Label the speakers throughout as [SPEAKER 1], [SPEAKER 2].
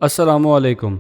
[SPEAKER 1] अस्सलाम वालेकुम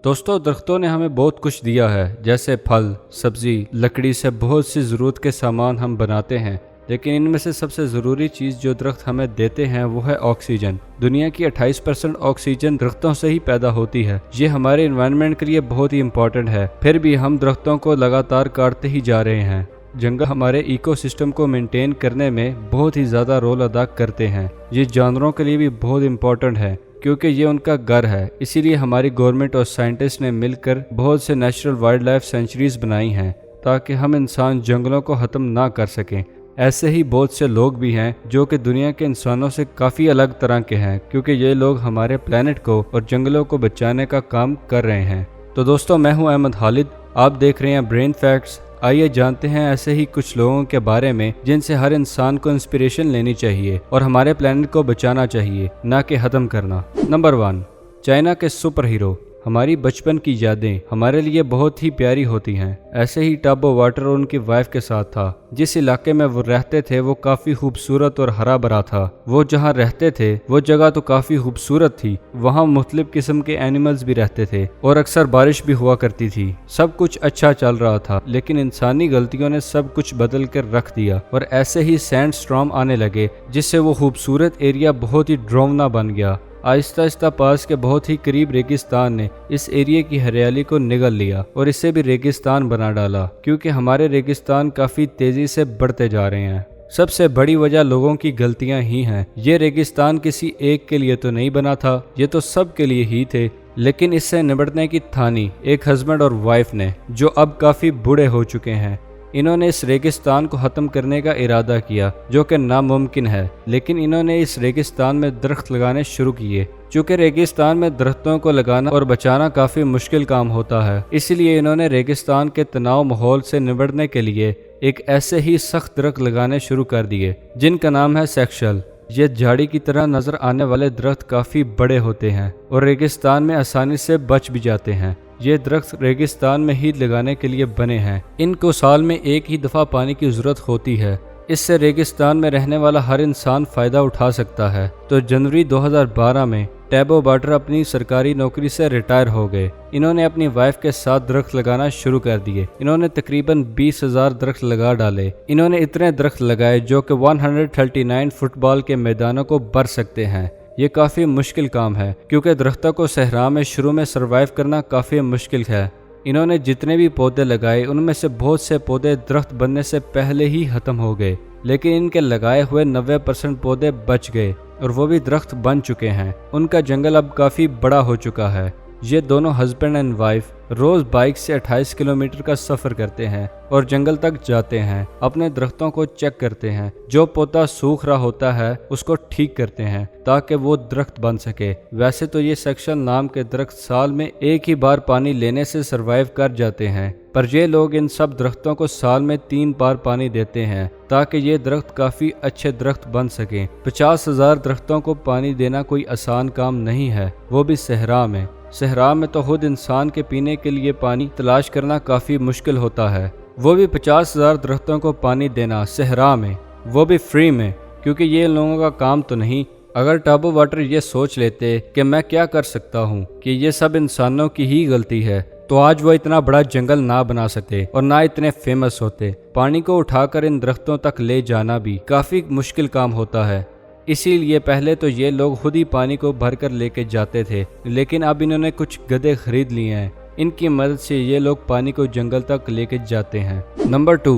[SPEAKER 1] दोस्तों, दरख्तों ने हमें बहुत कुछ दिया है, जैसे फल, सब्जी, लकड़ी से बहुत सी ज़रूरत के सामान हम बनाते हैं। लेकिन इनमें से सबसे ज़रूरी चीज़ जो दरख्त हमें देते हैं वो है ऑक्सीजन। दुनिया की 28% ऑक्सीजन दरख्तों से ही पैदा होती है। ये हमारे इन्वायरमेंट के लिए बहुत ही इम्पोर्टेंट है, फिर भी हम दरख्तों को लगातार काटते ही जा रहे हैं। जंगल हमारे इकोसिस्टम को मेंटेन करने में बहुत ही ज़्यादा रोल अदा करते हैं। ये जानवरों के लिए भी बहुत इम्पोर्टेंट है क्योंकि ये उनका घर है। इसीलिए हमारी गवर्नमेंट और साइंटिस्ट ने मिलकर बहुत से नेचुरल वाइल्ड लाइफ सेंचुरीज बनाई हैं ताकि हम इंसान जंगलों को ख़त्म ना कर सकें। ऐसे ही बहुत से लोग भी हैं जो कि दुनिया के इंसानों से काफ़ी अलग तरह के हैं, क्योंकि ये लोग हमारे प्लेनेट को और जंगलों को बचाने का काम कर रहे हैं। तो दोस्तों, मैं हूं अहमद खालिद, आप देख रहे हैं ब्रेन फैक्ट्स। आइए जानते हैं ऐसे ही कुछ लोगों के बारे में जिनसे हर इंसान को इंस्पिरेशन लेनी चाहिए और हमारे प्लेनेट को बचाना चाहिए, ना कि ख़त्म करना। नंबर 1, चाइना के सुपर हीरो। हमारी बचपन की यादें हमारे लिए बहुत ही प्यारी होती हैं। ऐसे ही टाबो वाटर और उनकी वाइफ के साथ था। जिस इलाके में वो रहते थे वो काफ़ी खूबसूरत और हरा भरा था। वो जहाँ रहते थे वो जगह तो काफ़ी खूबसूरत थी। वहाँ मुख्तलिफ किस्म के एनिमल्स भी रहते थे और अक्सर बारिश भी हुआ करती थी। सब कुछ अच्छा चल रहा था, लेकिन इंसानी गलतियों ने सब कुछ बदल कर रख दिया और ऐसे ही सैंड स्टॉर्म आने लगे, जिससे वो खूबसूरत एरिया बहुत ही डरावना बन गया। आहिस्ता आहिस्ता पास के बहुत ही करीब रेगिस्तान ने इस एरिया की हरियाली को निगल लिया और इसे भी रेगिस्तान बना डाला, क्योंकि हमारे रेगिस्तान काफ़ी तेज़ी से बढ़ते जा रहे हैं। सबसे बड़ी वजह लोगों की गलतियां ही हैं। ये रेगिस्तान किसी एक के लिए तो नहीं बना था, ये तो सब के लिए ही थे। लेकिन इससे निपटने की ठानी एक हस्बैंड और वाइफ ने, जो अब काफ़ी बूढ़े हो चुके हैं। इन्होंने इस रेगिस्तान को ख़त्म करने का इरादा किया, जो कि नामुमकिन है। लेकिन इन्होंने इस रेगिस्तान में दरख्त लगाने शुरू किए। चूँकि रेगिस्तान में दरख्तों को लगाना और बचाना काफ़ी मुश्किल काम होता है, इसलिए इन्होंने रेगिस्तान के तनाव माहौल से निपटने के लिए एक ऐसे ही सख्त दरख्त लगाने शुरू कर दिए, जिनका नाम है सेक्शल। ये झाड़ी की तरह नजर आने वाले दरख्त काफ़ी बड़े होते हैं और रेगिस्तान में आसानी से बच भी जाते हैं। ये दरख्त रेगिस्तान में ही लगाने के लिए बने हैं। इनको साल में एक ही दफ़ा पानी की ज़रूरत होती है। इससे रेगिस्तान में रहने वाला हर इंसान फ़ायदा उठा सकता है। तो जनवरी 2012 में टैबो वाटर अपनी सरकारी नौकरी से रिटायर हो गए। इन्होंने अपनी वाइफ के साथ दरख्त लगाना शुरू कर दिए। इन्होंने तकरीबन 20,000 दरख्त लगा डाले। इन्होंने इतने दरख्त लगाए जो कि 139 फुटबॉल के मैदानों को भर सकते हैं। ये काफ़ी मुश्किल काम है, क्योंकि दरख्तों को सहरा में शुरू में सरवाइव करना काफ़ी मुश्किल है। इन्होंने जितने भी पौधे लगाए उनमें से बहुत से पौधे दरख्त बनने से पहले ही ख़त्म हो गए, लेकिन इनके लगाए हुए 90% पौधे बच गए और वो भी दरख्त बन चुके हैं। उनका जंगल अब काफ़ी बड़ा हो चुका है। ये दोनों हस्बैंड एंड वाइफ रोज़ बाइक से 28 किलोमीटर का सफ़र करते हैं और जंगल तक जाते हैं। अपने दरख्तों को चेक करते हैं। जो पौधा सूख रहा होता है उसको ठीक करते हैं ताकि वो दरख्त बन सके। वैसे तो ये सेक्शल नाम के दरख्त साल में एक ही बार पानी लेने से सरवाइव कर जाते हैं, पर ये लोग इन सब दरख्तों को साल में 3 बार पानी देते हैं ताकि ये दरख्त काफ़ी अच्छे दरख्त बन सकें। 50,000 दरख्तों को पानी देना कोई आसान काम नहीं है, वो भी सहरा में। सहरा में तो खुद इंसान के पीने के लिए पानी तलाश करना काफ़ी मुश्किल होता है, वो भी 50,000 दरख्तों को पानी देना सहरा में, वो भी फ्री में, क्योंकि ये लोगों का काम तो नहीं। अगर टाबो वाटर ये सोच लेते कि मैं क्या कर सकता हूँ, कि ये सब इंसानों की ही गलती है, तो आज वो इतना बड़ा जंगल ना बना सकते और ना इतने फेमस होते। पानी को उठाकर इन दरख्तों तक ले जाना भी काफ़ी मुश्किल काम होता है। इसीलिए पहले तो ये लोग खुद ही पानी को भर कर लेके जाते थे, लेकिन अब इन्होंने कुछ गधे खरीद लिए हैं। इनकी मदद से ये लोग पानी को जंगल तक लेके जाते हैं। नंबर 2,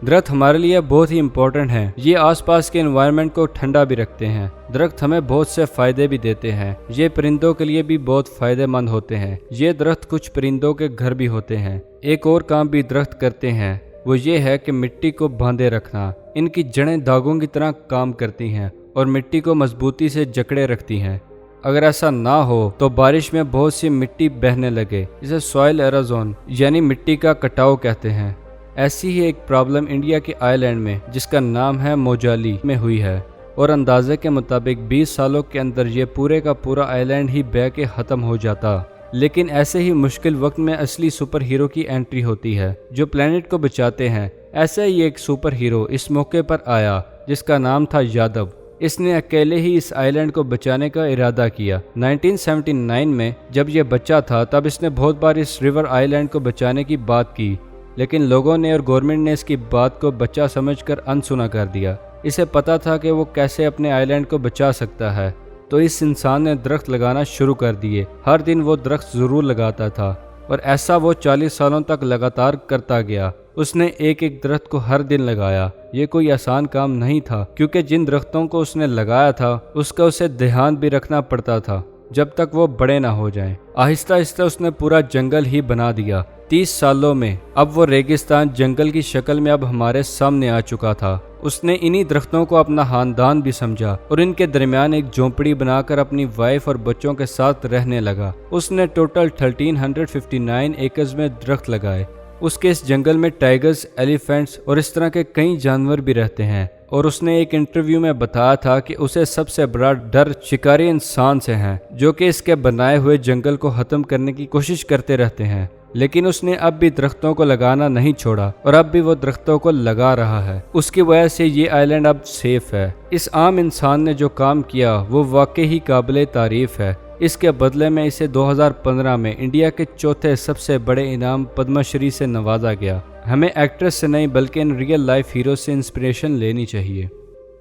[SPEAKER 1] दरख्त हमारे लिए बहुत ही इम्पोर्टेंट हैं। ये आसपास के एनवायरनमेंट को ठंडा भी रखते हैं। दरख्त हमें बहुत से फ़ायदे भी देते हैं। ये परिंदों के लिए भी बहुत फ़ायदेमंद होते हैं। ये दरख्त कुछ परिंदों के घर भी होते हैं। एक और काम भी दरख्त करते हैं, वो ये है कि मिट्टी को बांधे रखना। इनकी जड़ें धागों की तरह काम करती हैं और मिट्टी को मजबूती से जकड़े रखती हैं। अगर ऐसा ना हो तो बारिश में बहुत सी मिट्टी बहने लगे। इसे सॉइल एरोजन यानी मिट्टी का कटाव कहते हैं। ऐसी ही एक प्रॉब्लम इंडिया के आइलैंड में, जिसका नाम है मोजाली, में हुई है और अंदाजे के मुताबिक 20 सालों के अंदर ये पूरे का पूरा आइलैंड ही बह के ख़त्म हो जाता। लेकिन ऐसे ही मुश्किल वक्त में असली सुपर हीरो की एंट्री होती है, जो प्लेनेट को बचाते हैं। ऐसा ही एक सुपर हीरो इस मौके पर आया, जिसका नाम था यादव। اس نے اکیلے ہی اس آئی لینڈ کو بچانے کا ارادہ کیا۔ 1979 میں جب یہ بچہ تھا تب اس نے بہت بار اس ریور آئی لینڈ کو بچانے کی بات کی، لیکن لوگوں نے اور گورنمنٹ نے اس کی بات کو بچہ سمجھ کر انسنا کر دیا۔ اسے پتا تھا کہ وہ کیسے اپنے آئی لینڈ کو بچا سکتا ہے، تو اس انسان نے درخت لگانا شروع کر دیے۔ ہر دن وہ درخت ضرور لگاتا تھا اور ایسا وہ 40 سالوں تک لگاتار کرتا گیا۔ اس نے ایک ایک درخت کو ہر دن لگایا۔ یہ کوئی آسان کام نہیں تھا، کیونکہ جن درختوں کو اس نے لگایا تھا اس کا اسے دھیان بھی رکھنا پڑتا تھا جب تک وہ بڑے نہ ہو جائیں۔ آہستہ آہستہ اس نے پورا جنگل ہی بنا دیا۔ 30 سالوں میں اب وہ ریگستان جنگل کی شکل میں اب ہمارے سامنے آ چکا تھا۔ اس نے انہی درختوں کو اپنا خاندان بھی سمجھا اور ان کے درمیان ایک جھونپڑی بنا کر اپنی وائف اور بچوں کے ساتھ رہنے لگا۔ اس نے ٹوٹل 1359 ایکرز میں درخت لگائے۔ اس کے اس جنگل میں ٹائیگرز، ایلیفینٹس اور اس طرح کے کئی جانور بھی رہتے ہیں، اور اس نے ایک انٹرویو میں بتایا تھا کہ اسے سب سے بڑا ڈر شکاری انسان سے ہے، جو کہ اس کے بنائے ہوئے جنگل کو ختم کرنے کی کوشش کرتے رہتے ہیں۔ لیکن اس نے اب بھی درختوں کو لگانا نہیں چھوڑا اور اب بھی وہ درختوں کو لگا رہا ہے۔ اس کی وجہ سے یہ آئی لینڈ اب سیف ہے۔ اس عام انسان نے جو کام کیا وہ واقعی قابل تعریف ہے۔ اس کے بدلے میں اسے 2015 میں انڈیا کے چوتھے سب سے بڑے انعام پدم شری سے نوازا گیا۔ ہمیں ایکٹرس سے نہیں بلکہ ان ریئل لائف ہیروز سے انسپریشن لینی چاہیے۔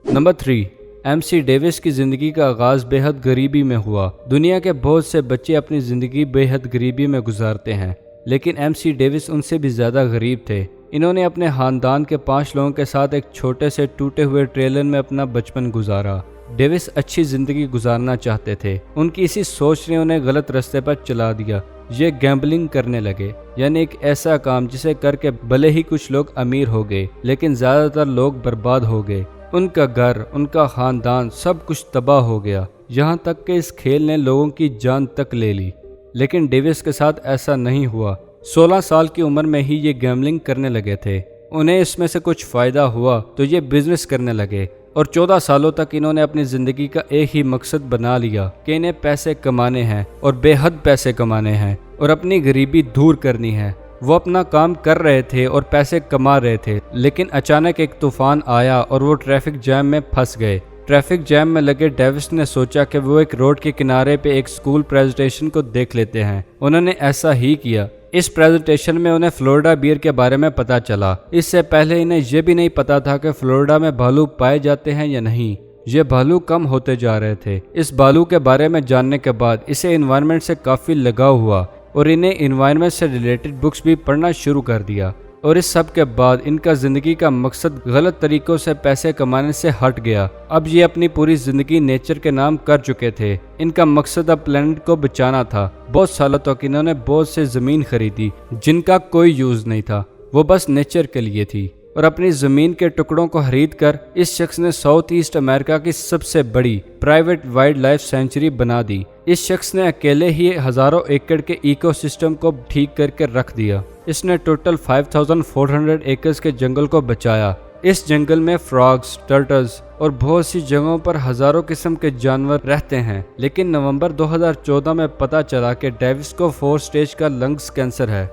[SPEAKER 1] نمبر 3، ایم سی ڈیوس کی زندگی کا آغاز بے حد غریبی میں ہوا۔ دنیا کے بہت سے بچے اپنی زندگی بے حد غریبی میں گزارتے ہیں، لیکن ایم سی ڈیوس ان سے بھی زیادہ غریب تھے۔ انہوں نے اپنے خاندان کے 5 لوگوں کے ساتھ ایک چھوٹے سے ٹوٹے ہوئے ٹریلر میں اپنا بچپن گزارا۔ ڈیوس اچھی زندگی گزارنا چاہتے تھے، ان کی اسی سوچ نے انہیں غلط راستے پر چلا دیا۔ یہ گیمبلنگ کرنے لگے، یعنی ایک ایسا کام جسے کر کے بھلے ہی کچھ لوگ امیر ہو گئے لیکن زیادہ تر لوگ برباد ہو گئے۔ ان کا گھر، ان کا خاندان، سب کچھ تباہ ہو گیا، یہاں تک کہ اس کھیل نے لوگوں کی جان تک لے لی۔ لیکن ڈیوس کے ساتھ ایسا نہیں ہوا۔ 16 سال کی عمر میں ہی یہ گیمبلنگ کرنے لگے تھے۔ انہیں اس میں سے کچھ فائدہ ہوا تو یہ بزنس کرنے لگے، اور 14 سالوں تک انہوں نے اپنی زندگی کا ایک ہی مقصد بنا لیا کہ انہیں پیسے کمانے ہیں اور بے حد پیسے کمانے ہیں اور اپنی غریبی دور کرنی ہے۔ وہ اپنا کام کر رہے تھے اور پیسے کما رہے تھے، لیکن اچانک ایک طوفان آیا اور وہ ٹریفک جام میں پھنس گئے۔ ٹریفک جام میں لگے ڈیوس نے سوچا کہ وہ ایک روڈ کے کنارے پہ ایک اسکول پریزنٹیشن کو دیکھ لیتے ہیں۔ انہوں نے ایسا ہی کیا۔ اس پریزنٹیشن میں انہیں فلوریڈا بیئر کے بارے میں پتا چلا۔ اس سے پہلے انہیں یہ بھی نہیں پتا تھا کہ فلوریڈا میں بھالو پائے جاتے ہیں یا نہیں۔ یہ بھالو کم ہوتے جا رہے تھے۔ اس بھالو کے بارے میں جاننے کے بعد اسے انوائرمنٹ سے کافی لگاؤ ہوا اور انہیں انوائرمنٹ سے ریلیٹڈ بکس بھی پڑھنا شروع کر دیا۔ اور اس سب کے بعد ان کا زندگی کا مقصد غلط طریقوں سے پیسے کمانے سے ہٹ گیا۔ اب یہ اپنی پوری زندگی نیچر کے نام کر چکے تھے۔ ان کا مقصد اب پلینٹ کو بچانا تھا۔ بہت سالوں تک انہوں نے بہت سے زمین خریدی جن کا کوئی یوز نہیں تھا، وہ بس نیچر کے لیے تھی، اور اپنی زمین کے ٹکڑوں کو خرید کر اس شخص نے ساؤتھ ایسٹ امریکہ کی سب سے بڑی پرائیویٹ وائلڈ لائف سینچری بنا دی۔ اس شخص نے اکیلے ہی ہزاروں ایکڑ کے ایکو سسٹم کو ٹھیک کر کے رکھ دیا۔ اس نے ٹوٹل 5400 ایکرز کے جنگل کو بچایا۔ اس جنگل میں فراگز، ٹرٹلز اور بہت سی جگہوں پر ہزاروں قسم کے جانور رہتے ہیں۔ لیکن نومبر 2014 میں پتا چلا کہ ڈیوس کو 4 سٹیج کا لنگز کینسر ہے۔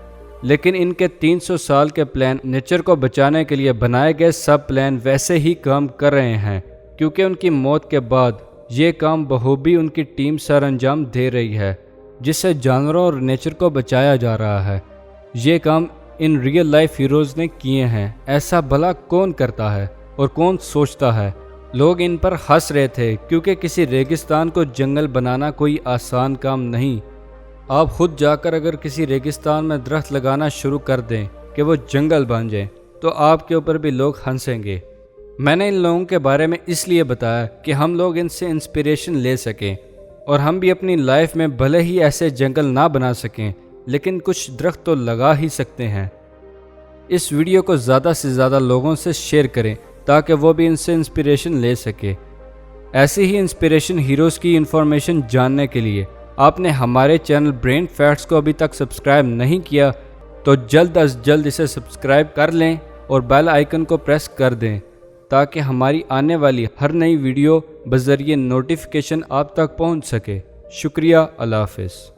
[SPEAKER 1] لیکن ان کے 300 سال کے پلان نیچر کو بچانے کے لیے بنائے گئے سب پلان ویسے ہی کام کر رہے ہیں، کیونکہ ان کی موت کے بعد یہ کام بخوبی ان کی ٹیم سر انجام دے رہی ہے، جس سے جانوروں اور نیچر کو بچایا جا رہا ہے۔ یہ کام ان ریئل لائف ہیروز نے کیے ہیں۔ ایسا بھلا کون کرتا ہے اور کون سوچتا ہے؟ لوگ ان پر ہنس رہے تھے، کیونکہ کسی ریگستان کو جنگل بنانا کوئی آسان کام نہیں۔ آپ خود جا کر اگر کسی ریگستان میں درخت لگانا شروع کر دیں کہ وہ جنگل بن جائیں تو آپ کے اوپر بھی لوگ ہنسیں گے۔ میں نے ان لوگوں کے بارے میں اس لیے بتایا کہ ہم لوگ ان سے انسپریشن لے سکیں، اور ہم بھی اپنی لائف میں بھلے ہی ایسے جنگل نہ بنا سکیں لیکن کچھ درخت تو لگا ہی سکتے ہیں۔ اس ویڈیو کو زیادہ سے زیادہ لوگوں سے شیئر کریں تاکہ وہ بھی ان سے انسپریشن لے سکے۔ ایسی ہی انسپریشن ہیروز کی انفارمیشن جاننے کے لیے آپ نے ہمارے چینل برین فیکٹس کو ابھی تک سبسکرائب نہیں کیا تو جلد از جلد اسے سبسکرائب کر لیں اور بیل آئیکن کو پریس کر دیں تاکہ ہماری آنے والی ہر نئی ویڈیو بذریعہ نوٹیفیکیشن آپ تک پہنچ سکے۔ شکریہ، اللہ حافظ۔